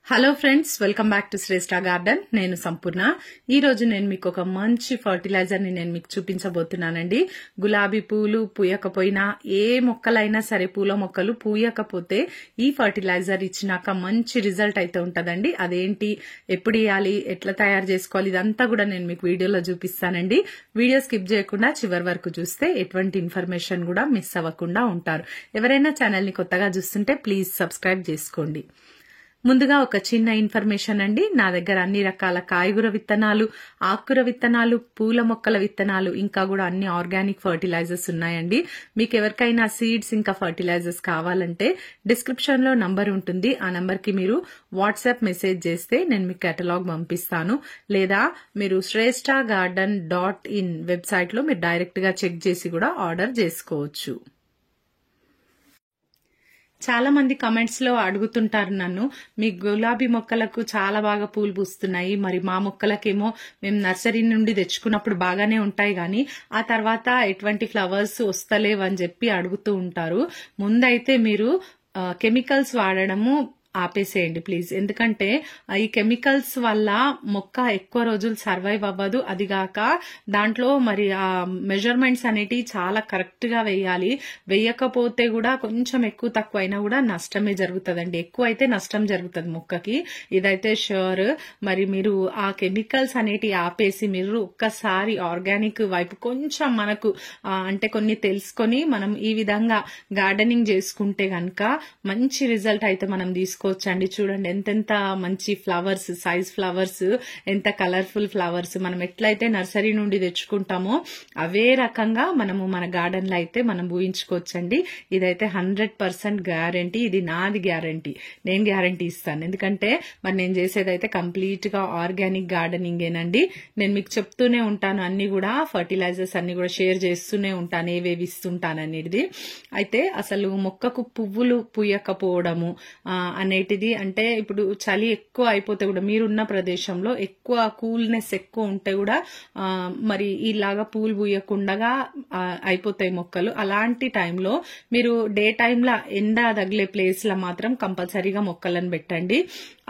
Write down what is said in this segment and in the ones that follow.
Hello friends, welcome back to Shreshta garden. నేను సంపూర్ణ. ఈ రోజు నేను మీకు ఒక మంచి ఫర్టిలైజర్ ని నేను మీకు చూపించబోతున్నానండి. గులాబీ పూలు పూయకపోయినా, ఏ మొక్కలైనా సరే, పూల మొక్కలు పూయకపోతే ఈ ఫర్టిలైజర్ ఇచ్చినాక మంచి రిజల్ట్ అయితే ఉంటదండి. అదేంటి, ఎప్పుడు ఇవ్వాలి, ఎట్లా తయారు చేసుకోవాలి, ఇదంతా కూడా నేను మీకు వీడియోలో చూపిస్తానండి. వీడియో స్కిప్ చేయకుండా చివరి వరకు చూస్తే ఎటువంటి ఇన్ఫర్మేషన్ కూడా మిస్ అవ్వకుండా ఉంటారు. ఎవరైనా ఛానల్ ని కొత్తగా చూస్తుంటే ప్లీజ్ సబ్స్క్రైబ్ చేసుకోండి. ముందుగా ఒక చిన్న ఇన్ఫర్మేషన్ అండి. నా దగ్గర అన్ని రకాల కాయగూర విత్తనాలు, ఆకుకూర విత్తనాలు, పూల మొక్కల విత్తనాలు, ఇంకా కూడా అన్ని ఆర్గానిక్ ఫర్టిలైజర్స్ ఉన్నాయండి. మీకు ఎవరికైనా సీడ్స్ ఇంకా ఫర్టిలైజర్స్ కావాలంటే డిస్క్రిప్షన్ లో నంబర్ ఉంటుంది. ఆ నంబర్ కి మీరు వాట్సాప్ మెసేజ్ చేస్తే నేను మీకు కేటలాగ్ పంపిస్తాను. లేదా మీరు shresthagarden.in వెబ్సైట్ లో మీరు డైరెక్ట్ గా చెక్ చేసి కూడా ఆర్డర్ చేసుకోవచ్చు. చాలా మంది కమెంట్స్ లో అడుగుతుంటారు నన్ను, మీ గులాబీ మొక్కలకు చాలా బాగా పూలు పూస్తున్నాయి, మరి మా మొక్కలకేమో మేము నర్సరీ నుండి తెచ్చుకున్నప్పుడు బాగానే ఉంటాయి గానీ ఆ తర్వాత ఎటువంటి ఫ్లవర్స్ వస్తలేవు అని చెప్పి అడుగుతూ ఉంటారు. ముందైతే మీరు కెమికల్స్ వాడడము ఆపేసేయండి ప్లీజ్. ఎందుకంటే ఈ కెమికల్స్ వల్ల మొక్క ఎక్కువ రోజులు సర్వైవ్ అవ్వదు. అదిగాక దాంట్లో మరి ఆ మెజర్మెంట్స్ అనేటివి చాలా కరెక్ట్ గా వేయాలి. వేయకపోతే కూడా కొంచెం ఎక్కువ తక్కువ అయినా కూడా నష్టమే జరుగుతుందండి. ఎక్కువ అయితే నష్టం జరుగుతుంది మొక్కకి, ఇదైతే ష్యూర్. మరి మీరు ఆ కెమికల్స్ అనేటివి ఆపేసి మీరు ఒక్కసారి ఆర్గానిక్ వైపు కొంచెం మనకు అంటే కొన్ని తెలుసుకొని మనం ఈ విధంగా గార్డెనింగ్ చేసుకుంటే గనక మంచి రిజల్ట్ అయితే మనం తీసుకోవచ్చండి. చూడండి ఎంతెంత మంచి ఫ్లవర్స్, సైజ్ ఫ్లవర్స్, ఎంత కలర్ఫుల్ ఫ్లవర్స్. మనం ఎట్లయితే నర్సరీ నుండి తెచ్చుకుంటామో అవే రకంగా మనము మన గార్డెన్ లో అయితే మనం ఊహించుకోవచ్చండి. ఇదైతే 100% గ్యారంటీ. ఇది నాది గ్యారంటీ, నేను గ్యారంటీ ఇస్తాను. ఎందుకంటే మరి నేను చేసేదైతే కంప్లీట్ గా ఆర్గానిక్ గార్డెనింగ్ ఏనండి. నేను మీకు చెప్తూనే ఉంటాను, అన్ని కూడా ఫర్టిలైజర్స్ అన్ని కూడా షేర్ చేస్తూనే ఉంటాను, ఏవేవి ఇస్తుంటాను అనేది. అయితే అసలు మొక్కకు పువ్వులు పూయకపోవడము అనేటిది, అంటే ఇప్పుడు చలి ఎక్కువ అయిపోతే కూడా, మీరున్న ప్రదేశంలో ఎక్కువ కూల్నెస్ ఎక్కువ ఉంటే కూడా మరి ఇలాగా పూలు పూయకుండా అయిపోతాయి మొక్కలు. అలాంటి టైంలో మీరు డే టైంలో ఎండ తగిలే ప్లేస్ లో మాత్రం కంపల్సరీగా మొక్కలను పెట్టండి.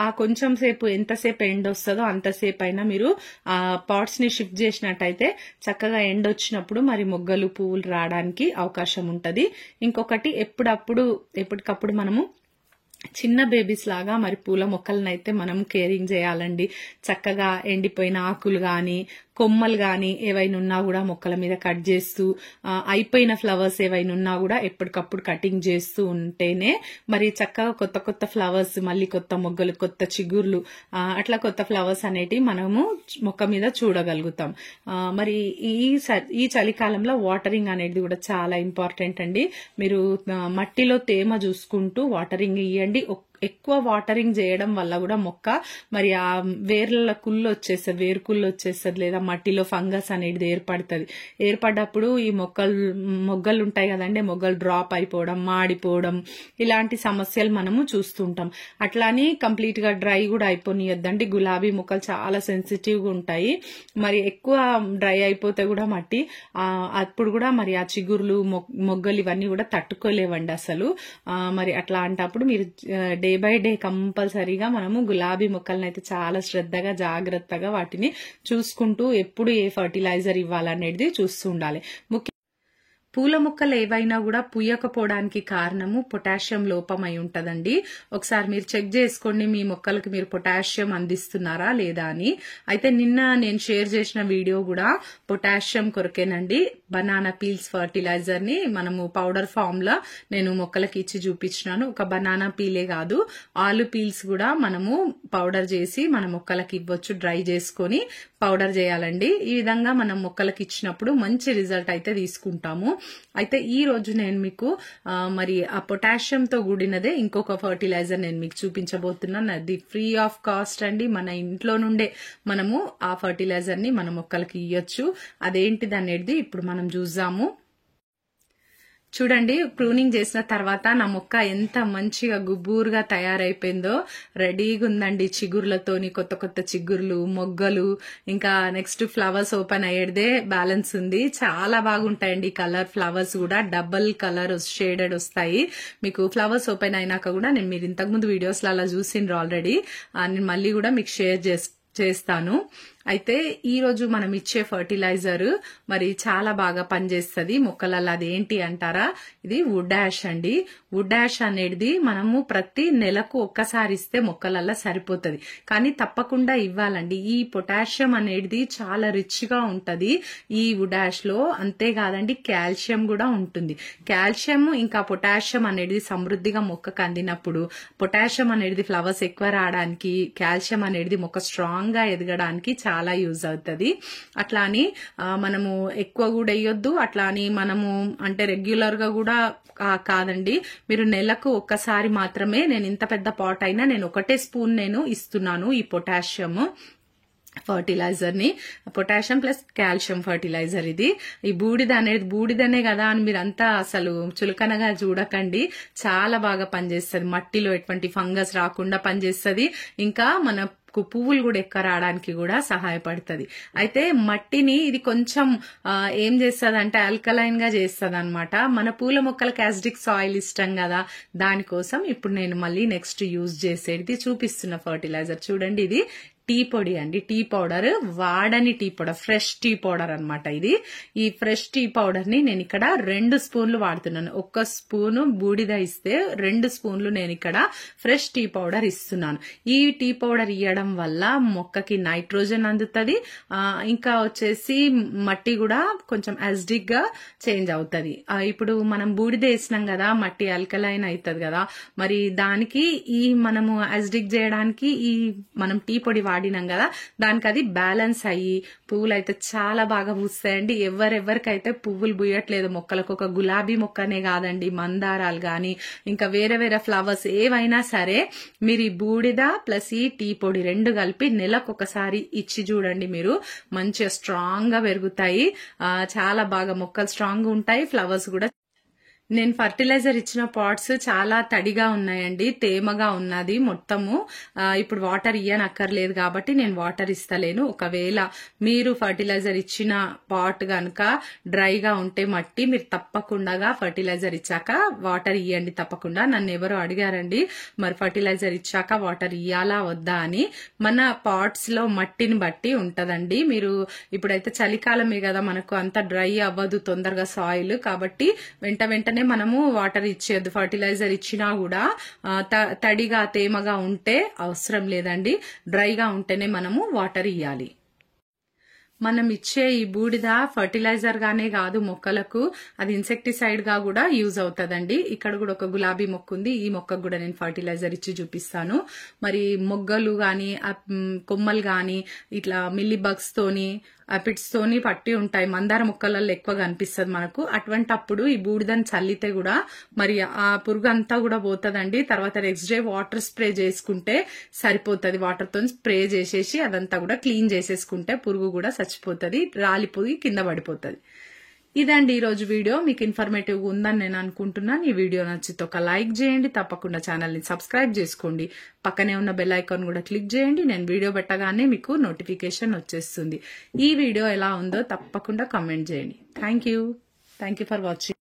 ఆ కొంచెం సేపు, ఎంతసేపు ఎండ వస్తుందో అంతసేపు అయినా మీరు ఆ పాట్స్ ని షిఫ్ట్ చేసినట్టయితే చక్కగా ఎండ వచ్చినప్పుడు మరి మొగ్గలు పువ్వులు రావడానికి అవకాశం ఉంటది. ఇంకొకటి, ఎప్పటికప్పుడు మనము చిన్న బేబీస్ లాగా మరి పూల మొక్కలను అయితే మనం కేరింగ్ చేయాలండి. చక్కగా ఎండిపోయిన ఆకులు గాని, కొమ్మలు గాని ఏవైనా ఉన్నా కూడా మొక్కల మీద కట్ చేస్తూ, అయిపోయిన ఫ్లవర్స్ ఏవైనా ఉన్నా కూడా ఎప్పటికప్పుడు కటింగ్ చేస్తూ ఉంటేనే మరి చక్కగా కొత్త కొత్త ఫ్లవర్స్, మళ్ళీ కొత్త మొగ్గలు, కొత్త చిగుర్లు, అట్లా కొత్త ఫ్లవర్స్ అనేటివి మనము మొక్క మీద చూడగలుగుతాం. మరి ఈ చలికాలంలో వాటరింగ్ అనేది కూడా చాలా ఇంపార్టెంట్ అండి. మీరు మట్టిలో తేమ చూసుకుంటూ వాటరింగ్ ఇవ్వండి. ఎక్కువ వాటరింగ్ చేయడం వల్ల కూడా మొక్క మరి ఆ వేర్ల వేరుకుళ్ళు వచ్చేస్తుంది, లేదా మట్టిలో ఫంగస్ అనేది ఏర్పడ్డప్పుడు ఈ మొగ్గలు ఉంటాయి కదండి, మొగ్గలు డ్రాప్ అయిపోవడం, మాడిపోవడం, ఇలాంటి సమస్యలు మనము చూస్తుంటాం. అట్లాని కంప్లీట్ గా డ్రై కూడా అయిపోనియద్దండి. గులాబీ మొక్కలు చాలా సెన్సిటివ్ గా ఉంటాయి. మరి ఎక్కువ డ్రై అయిపోతే కూడా మట్టి అప్పుడు కూడా మరి ఆ చిగుర్లు, మొగ్గలు ఇవన్నీ కూడా తట్టుకోలేవండి అసలు. మరి అట్లా అంటప్పుడు మీరు డే బై డే కంపల్సరీగా మనము గులాబీ మొక్కలను అయితే చాలా శ్రద్ధగా, జాగ్రత్తగా వాటిని చూసుకుంటూ ఎప్పుడు ఏ ఫర్టిలైజర్ ఇవ్వాలనేది చూస్తూ ఉండాలి. పూల మొక్కలు ఏవైనా కూడా పూయకపోవడానికి కారణము పొటాషియం లోపం అయి ఉంటదండి. ఒకసారి మీరు చెక్ చేసుకోండి, మీ మొక్కలకు మీరు పొటాషియం అందిస్తున్నారా లేదా అని. అయితే నిన్న నేను షేర్ చేసిన వీడియో కూడా పొటాషియం కొరకేనండి. బనానా పీల్స్ ఫర్టిలైజర్ ని మనము పౌడర్ ఫామ్ లో నేను మొక్కలకి ఇచ్చి చూపించినాను. ఒక బనానా పీలే కాదు, ఆలు పీల్స్ కూడా మనము పౌడర్ చేసి మన మొక్కలకి ఇవ్వచ్చు. డ్రై చేసుకొని పౌడర్ చేయాలండి. ఈ విధంగా మనం మొక్కలకి ఇచ్చినప్పుడు మంచి రిజల్ట్ అయితే తీసుకుంటాము. అయితే ఈ రోజు నేను మీకు మరి ఆ పొటాషియం తో కూడినదే ఇంకొక ఫర్టిలైజర్ నేను మీకు చూపించబోతున్నాను. అది ఫ్రీ ఆఫ్ కాస్ట్ అండి. మన ఇంట్లో నుండే మనము ఆ ఫర్టిలైజర్ ని మన మొక్కలకి ఇవ్వచ్చు. అదేంటిది అనేది ఇప్పుడు మనం చూద్దాము. చూడండి, ప్రూనింగ్ చేసిన తర్వాత నా మొక్క ఎంత మంచిగా గుబూరుగా తయారైపోయిందో. రెడీగా ఉందండి చిగుర్లతోని, కొత్త కొత్త చిగుర్లు, మొగ్గలు, ఇంకా నెక్స్ట్ ఫ్లవర్స్ ఓపెన్ అయ్యేదే బ్యాలెన్స్ ఉంది. చాలా బాగుంటాయండి కలర్ ఫ్లవర్స్ కూడా, డబల్ కలర్ షేడెడ్ వస్తాయి. మీకు ఫ్లవర్స్ ఓపెన్ అయినాక కూడా మీరు ఇంతకుముందు వీడియోస్ లో అలా చూసిండ్రు ఆల్రెడీ. నేను మళ్ళీ కూడా మీకు షేర్ చేస్తాను. అయితే ఈ రోజు మనం ఇచ్చే ఫర్టిలైజర్ మరి చాలా బాగా పనిచేస్తుంది మొక్కలలో. అది ఏంటి అంటారా? ఇది వుడ్ యాష్ అండి. వుడ్ యాష్ అనేది మనము ప్రతి నెలకు ఒక్కసారి ఇస్తే మొక్కలలో సరిపోతుంది, కానీ తప్పకుండా ఇవ్వాలండి. ఈ పొటాషియం అనేది చాలా రిచ్ గా ఉంటది ఈ వుడ్ యాష్ లో. అంతేకాదండి, కాల్షియం కూడా ఉంటుంది. కాల్షియం ఇంకా పొటాషియం అనేది సమృద్ధిగా మొక్కకు అందినప్పుడు, పొటాషియం అనేది ఫ్లవర్స్ ఎక్కువ రావడానికి, కాల్షియం అనేది మొక్క స్ట్రాంగ్ గా ఎదగడానికి చాలా యూజ్ అవుతుంది. అట్లా అని మనము ఎక్కువ కూడా వేయొద్దు. అట్లా అని మనము అంటే రెగ్యులర్ గా కూడా కాదండి. మీరు నెలకు ఒక్కసారి మాత్రమే, నేను ఇంత పెద్ద పాట్ అయినా నేను ఒకటే స్పూన్ నేను ఇస్తున్నాను ఈ పొటాషియం ఫర్టిలైజర్ ని. పొటాషియం ప్లస్ కాల్షియం ఫర్టిలైజర్ ఇది. ఈ బూడిద అనేది బూడిదనే కదా అని మీరంతా అసలు చులకనగా చూడకండి. చాలా బాగా పనిచేస్తుంది. మట్టిలో ఎటువంటి ఫంగస్ రాకుండా పనిచేస్తుంది. ఇంకా మన పువ్వులు కూడా ఎక్కువ రావడానికి కూడా సహాయపడుతుంది. అయితే మట్టిని ఇది కొంచెం ఏం చేస్తుంది అంటే ఆల్కలైన్ గా చేస్తుంది అనమాట. మన పూల మొక్కలకు యాసిడిక్ సాయిల్ ఇష్టం కదా, దానికోసం ఇప్పుడు నేను మళ్ళీ నెక్స్ట్ యూజ్ చేసేది చూపిస్తున్న ఫర్టిలైజర్. చూడండి, ఇది టీ పొడి అండి. టీ పౌడర్, వాడని tea powder, fresh tea powder అనమాట ఇది. ఈ ఫ్రెష్ టీ పౌడర్ ని నేను ఇక్కడ 2 స్పూన్లు వాడుతున్నాను. 1 స్పూను బూడిద ఇస్తే 2 స్పూన్లు నేను ఇక్కడ ఫ్రెష్ టీ పౌడర్ ఇస్తున్నాను. ఈ టీ పౌడర్ ఇవ్వడం వల్ల మొక్కకి నైట్రోజన్ అందుతుంది. ఇంకా వచ్చేసి మట్టి కూడా కొంచెం యాసిడిక్ గా చేంజ్ అవుతుంది. ఇప్పుడు మనం బూడిద వేసినాం కదా, మట్టి ఆల్కలైన్ అవుతుంది కదా, మరి దానికి ఈ మనము యాసిడిక్ చేయడానికి ఈ మనం టీ పొడి వాడినాం కదా, దానికి అది బ్యాలెన్స్ అయ్యి పువ్వులు అయితే చాలా బాగా పూస్తాయండి. ఎవరెవరికైతే పువ్వులు పూయట్లేదు మొక్కలకు, ఒక గులాబీ మొక్కనే కాదండి, మందారాలు గాని ఇంకా వేరే వేరే ఫ్లవర్స్ ఏవైనా సరే, మీరు ఈ బూడిద ప్లస్ ఈ టీ పొడి 2 కలిపి నెలకు ఒకసారి ఇచ్చి చూడండి. మీరు మంచిగా స్ట్రాంగ్ గా పెరుగుతాయి. చాలా బాగా మొక్కలు స్ట్రాంగ్ ఉంటాయి, ఫ్లవర్స్ కూడా. నేను ఫర్టిలైజర్ ఇచ్చిన పాట్స్ చాలా తడిగా ఉన్నాయండి, తేమగా ఉన్నది మొత్తము. ఇప్పుడు వాటర్ ఇయ్యనక్కర్లేదు కాబట్టి నేను వాటర్ ఇస్తలేను. ఒకవేళ మీరు ఫర్టిలైజర్ ఇచ్చిన పాట్ గనుక డ్రైగా ఉంటే మట్టి, మీరు తప్పకుండా ఫర్టిలైజర్ ఇచ్చాక వాటర్ ఇయ్యండి తప్పకుండా. నన్ను ఎవరో అడిగారండి, మరి ఫర్టిలైజర్ ఇచ్చాక వాటర్ ఇయ్యాలా వద్దా అని. మన పాట్స్ లో మట్టిని బట్టి ఉంటదండి. మీరు ఇప్పుడైతే చలికాలమే కదా, మనకు అంత డ్రై అవ్వదు తొందరగా సాయిల్, కాబట్టి వెంటనే మనము వాటర్ ఇచ్చేది. ఫర్టిలైజర్ ఇచ్చినా కూడా తడిగా తేమగా ఉంటే అవసరం లేదండి, డ్రైగా ఉంటేనే మనము వాటర్ ఇయ్యాలి. మనం ఇచ్చే ఈ బూడిద ఫర్టిలైజర్ గానే కాదు మొక్కలకు, అది ఇన్సెక్టిసైడ్ గా కూడా యూజ్ అవుతుందండి. ఇక్కడ కూడా ఒక గులాబీ మొక్క ఉంది, ఈ మొక్కకు కూడా నేను ఫర్టిలైజర్ ఇచ్చి చూపిస్తాను. మరి మొగ్గలు గాని కొమ్మలు గాని ఇట్లా మిల్లీ బగ్స్ తోని అపిడ్స్ తోని పట్టి ఉంటాయి, మందార మొక్కలలో ఎక్కువగా కనిపిస్తుంది మనకు. అటువంటప్పుడు ఈ బూడిదని చల్లితే కూడా మరి ఆ పురుగు అంతా కూడా పోతుందండి. తర్వాత నెక్స్ట్ డే వాటర్ స్ప్రే చేసుకుంటే సరిపోతుంది. వాటర్ తో స్ప్రే చేసేసి అదంతా కూడా క్లీన్ చేసేసుకుంటే పురుగు కూడా చచ్చిపోతుంది, రాలిపోయి కింద పడిపోతుంది. ఇదండి ఈరోజు వీడియో. మీకు ఇన్ఫర్మేటివ్ ఉందని నేను అనుకుంటున్నాను. ఈ వీడియో నచ్చితే ఒక లైక్ చేయండి, తప్పకుండా ఛానల్ ని సబ్స్క్రైబ్ చేసుకోండి, పక్కనే ఉన్న బెల్ ఐకాన్ కూడా క్లిక్ చేయండి. నేను వీడియో పెట్టగానే మీకు నోటిఫికేషన్ వచ్చేస్తుంది. ఈ వీడియో ఎలా ఉందో తప్పకుండా కామెంట్ చేయండి. Thank you for watching.